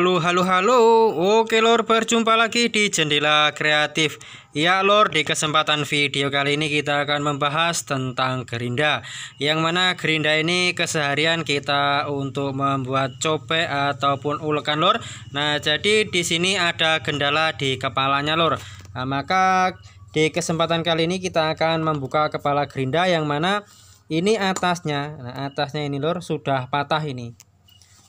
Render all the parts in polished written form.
Halo. Oke lor, berjumpa lagi di Jendela Kreatif. Ya lor, di kesempatan video kali ini kita akan membahas tentang gerinda. Yang mana gerinda ini keseharian kita untuk membuat copek ataupun ulekan lor. Nah, jadi di sini ada kendala di kepalanya lor. Nah, maka di kesempatan kali ini kita akan membuka kepala gerinda yang mana ini atasnya. Nah, atasnya ini lor sudah patah ini.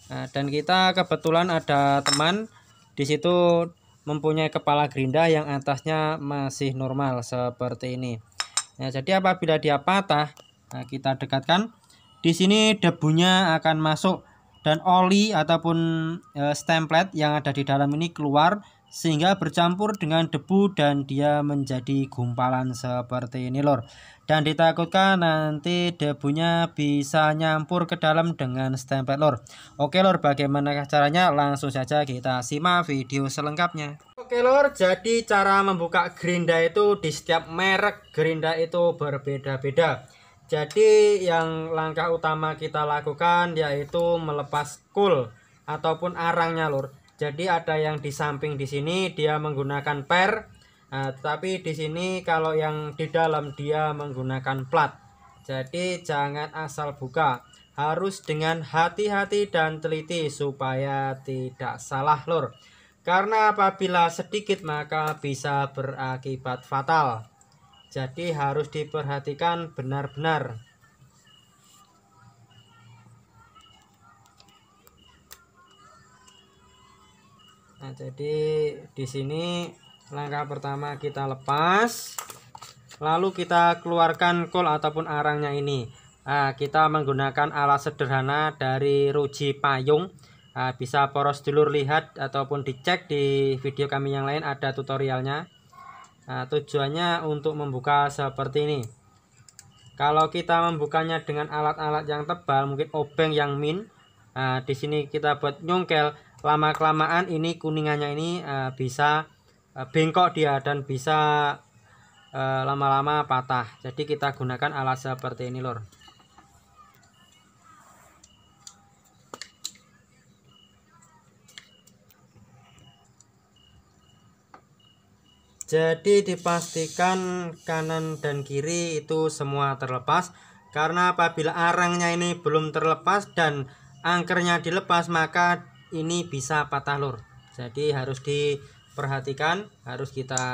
Nah, dan kita kebetulan ada teman di situ mempunyai kepala gerinda yang atasnya masih normal seperti ini. Nah, jadi apabila dia patah, nah, kita dekatkan, di sini debunya akan masuk dan oli ataupun stemplet yang ada di dalam ini keluar sehingga bercampur dengan debu dan dia menjadi gumpalan seperti ini lor. Dan ditakutkan nanti debunya bisa nyampur ke dalam dengan stemplet lor. Oke lor, bagaimana caranya? Langsung saja kita simak video selengkapnya. Oke lor, jadi cara membuka gerinda itu di setiap merek gerinda itu berbeda-beda. Jadi yang langkah utama kita lakukan yaitu melepas cool ataupun arangnya lor. Jadi ada yang di samping di sini dia menggunakan per. Nah, tetapi di sini kalau yang di dalam dia menggunakan plat. Jadi jangan asal buka, harus dengan hati-hati dan teliti supaya tidak salah lor. Karena apabila sedikit maka bisa berakibat fatal. Jadi harus diperhatikan benar-benar. Nah, jadi di sini langkah pertama kita lepas, lalu kita keluarkan kol ataupun arangnya ini. Nah, kita menggunakan alat sederhana dari Ruji Payung. Nah, bisa poros dulur lihat ataupun dicek di video kami yang lain, ada tutorialnya. Nah, tujuannya untuk membuka seperti ini. Kalau kita membukanya dengan alat-alat yang tebal, mungkin obeng yang min. Nah, di sini kita buat nyongkel. Lama kelamaan ini kuningannya ini bisa bengkok dia dan bisa lama-lama patah. Jadi kita gunakan alat seperti ini lor. Jadi dipastikan kanan dan kiri itu semua terlepas, karena apabila arangnya ini belum terlepas dan angkernya dilepas maka ini bisa patah lur. Jadi harus diperhatikan, harus kita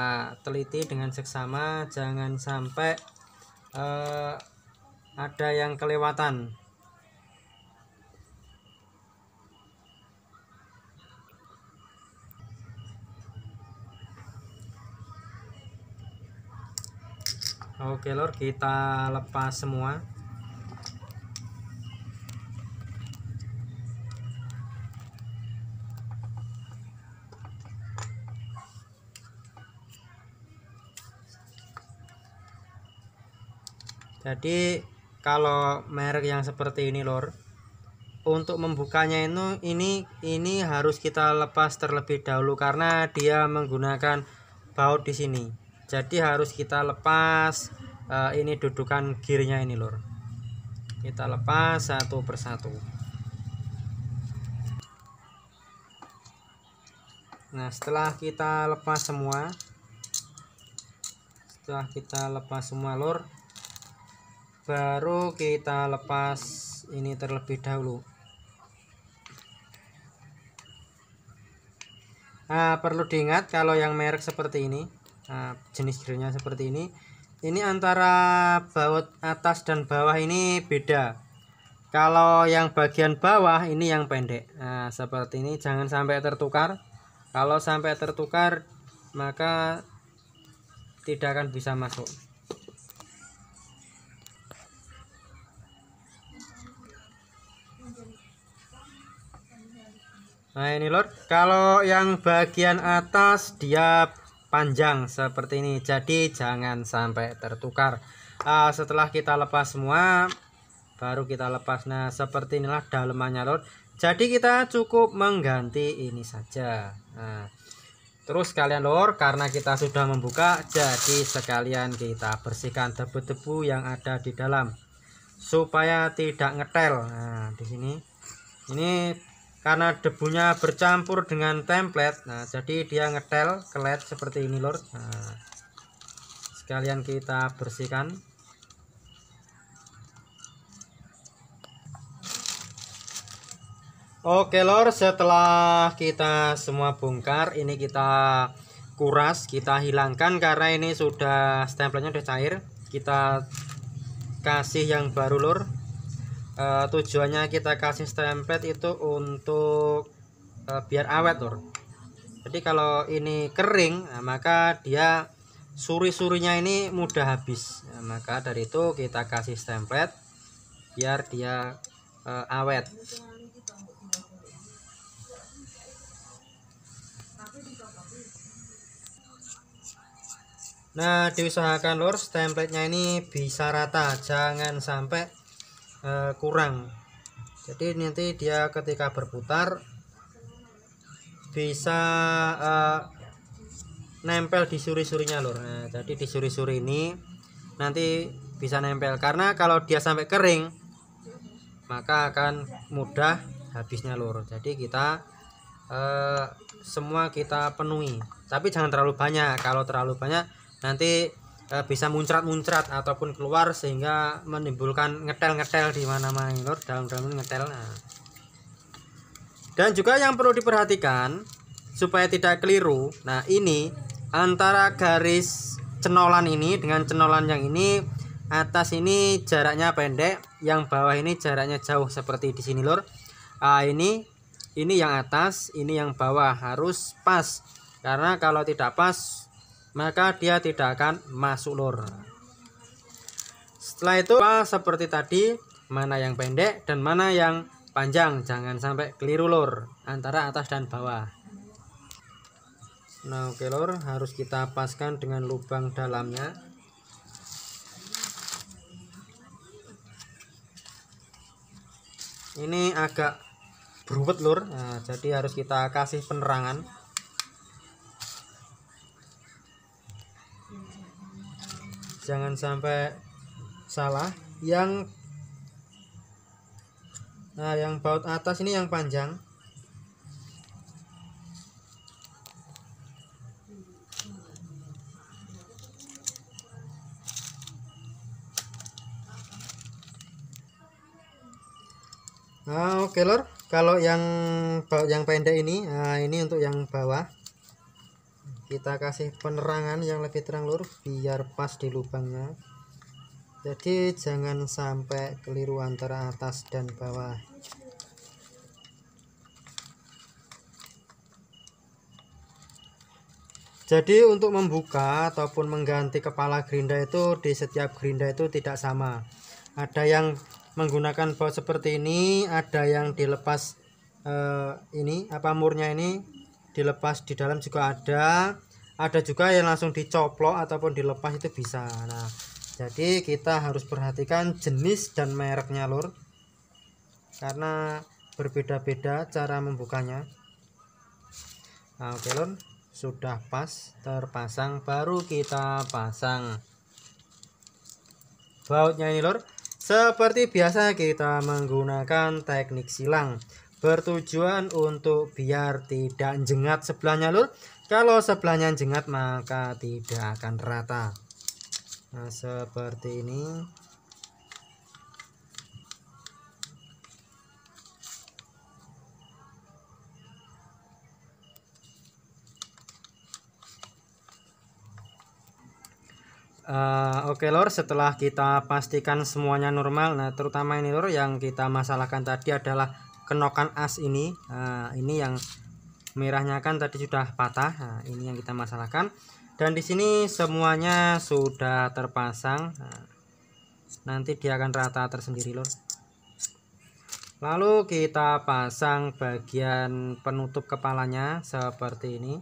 teliti dengan seksama, jangan sampai ada yang kelewatan. Oke lor, kita lepas semua. Jadi kalau merek yang seperti ini lor, untuk membukanya ini harus kita lepas terlebih dahulu karena dia menggunakan baut di sini. Jadi harus kita lepas ini dudukan gearnya ini lor. Kita lepas satu persatu. Nah, setelah kita lepas semua lor, baru kita lepas ini terlebih dahulu. Nah, perlu diingat kalau yang merek seperti ini, jenis gearnya seperti ini antara baut atas dan bawah ini beda. Kalau yang bagian bawah ini yang pendek. Nah, seperti ini, jangan sampai tertukar. Kalau sampai tertukar maka tidak akan bisa masuk. Nah, ini lor, kalau yang bagian atas dia panjang seperti ini, jadi jangan sampai tertukar. Setelah kita lepas semua, baru kita lepas. Nah, seperti inilah dalemannya lor. Jadi kita cukup mengganti ini saja. Nah, terus kalian lor, karena kita sudah membuka, jadi sekalian kita bersihkan debu-debu yang ada di dalam supaya tidak ngetel. Nah, di sini ini karena debunya bercampur dengan template. Nah, jadi dia ngetel ke LED seperti ini lor. Nah, sekalian kita bersihkan. Oke lor, setelah kita semua bongkar, ini kita kuras, kita hilangkan karena ini sudah stempelnya udah cair. Kita kasih yang baru lor. Tujuannya kita kasih stempel itu untuk biar awet lor. Jadi kalau ini kering, nah, maka dia suri-surinya ini mudah habis. Nah, maka dari itu kita kasih stempel biar dia awet. Nah, diusahakan lor stempelnya ini bisa rata, jangan sampai kurang. Jadi nanti dia ketika berputar bisa nempel di suri-surinya lor. Nah, jadi di suri-suri ini nanti bisa nempel, karena kalau dia sampai kering maka akan mudah habisnya lor. Jadi kita semua kita penuhi, tapi jangan terlalu banyak. Kalau terlalu banyak nanti bisa muncrat-muncrat ataupun keluar sehingga menimbulkan ngetel-ngetel di mana-mana lor, dalam-dalam ngetel. Nah, dan juga yang perlu diperhatikan supaya tidak keliru. Nah, ini antara garis cenolan ini dengan cenolan yang ini, atas ini jaraknya pendek, yang bawah ini jaraknya jauh seperti di sini lor. Ini yang atas, ini yang bawah harus pas, karena kalau tidak pas maka dia tidak akan masuk lor. Setelah itu seperti tadi, mana yang pendek dan mana yang panjang, jangan sampai keliru lor antara atas dan bawah. Nah, oke lor, harus kita paskan dengan lubang dalamnya. Ini agak beruwet lor. Nah, jadi harus kita kasih penerangan. Jangan sampai salah. Yang baut atas ini yang panjang. Nah, oke lor, kalau yang pendek ini, nah ini untuk yang bawah. Kita kasih penerangan yang lebih terang lur biar pas di lubangnya. Jadi jangan sampai keliru antara atas dan bawah. Jadi untuk membuka ataupun mengganti kepala gerinda itu di setiap gerinda itu tidak sama. Ada yang menggunakan baut seperti ini, ada yang dilepas ini murnya ini dilepas di dalam juga ada juga yang langsung dicoplok ataupun dilepas itu bisa. Nah, jadi kita harus perhatikan jenis dan mereknya lur, karena berbeda-beda cara membukanya. Nah, oke lur, sudah pas terpasang, baru kita pasang bautnya ini lur. Seperti biasa kita menggunakan teknik silang, bertujuan untuk biar tidak jengat sebelahnya lur. Kalau sebelahnya jengat maka tidak akan rata. Nah, seperti ini. Oke lor, setelah kita pastikan semuanya normal, nah terutama ini lor yang kita masalahkan tadi adalah kenokan as ini. Nah, ini yang merahnya kan tadi sudah patah. Nah, ini yang kita masalahkan. Dan di sini semuanya sudah terpasang. Nah, nanti dia akan rata tersendiri lor. Lalu kita pasang bagian penutup kepalanya seperti ini.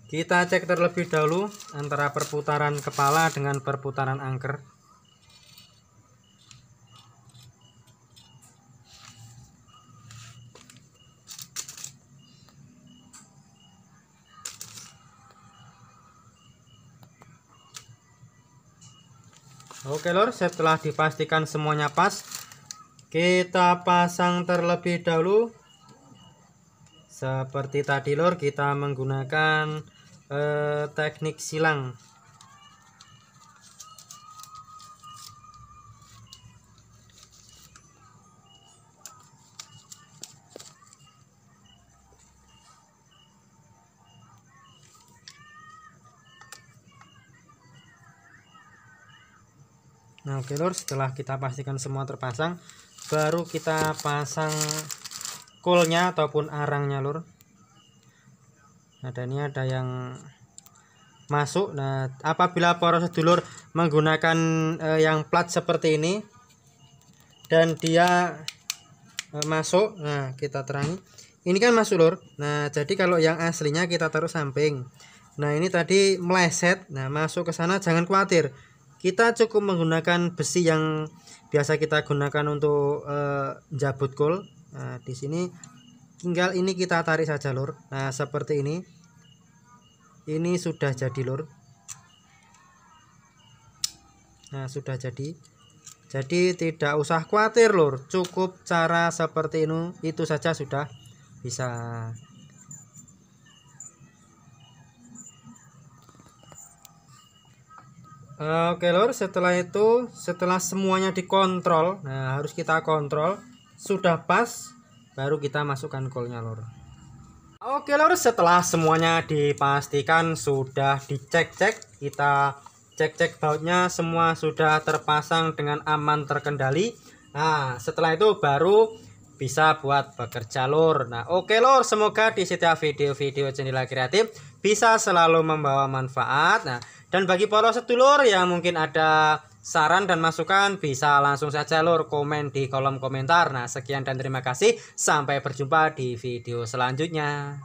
Kita cek terlebih dahulu antara perputaran kepala dengan perputaran angker. Oke lor, setelah dipastikan semuanya pas, kita pasang terlebih dahulu. Seperti tadi lor, kita menggunakan teknik silang. Nah oke lor, setelah kita pastikan semua terpasang, baru kita pasang coolnya ataupun arangnya lor. Nah dan ini ada yang masuk. Nah apabila poros sedulur menggunakan yang plat seperti ini dan dia masuk, nah kita terangi, ini kan masuk lor. Nah jadi kalau yang aslinya kita taruh samping, nah ini tadi meleset, nah masuk ke sana, jangan khawatir. Kita cukup menggunakan besi yang biasa kita gunakan untuk jabut cool. Nah, di sini tinggal ini kita tarik saja lur. Nah, seperti ini. Ini sudah jadi lur. Nah, sudah jadi. Jadi tidak usah khawatir lur. Cukup cara seperti ini itu saja sudah bisa. Oke lor, setelah itu, setelah semuanya dikontrol, nah harus kita kontrol sudah pas, baru kita masukkan coolnya lor. Oke lor, setelah semuanya dipastikan sudah dicek-cek, kita cek-cek bautnya semua sudah terpasang dengan aman terkendali. Nah setelah itu baru bisa buat bekerja lor. Nah oke lor, semoga di setiap video-video Jendela Kreatif bisa selalu membawa manfaat. Nah dan bagi para sedulur yang mungkin ada saran dan masukan, bisa langsung saja lur komen di kolom komentar. Nah sekian dan terima kasih, sampai berjumpa di video selanjutnya.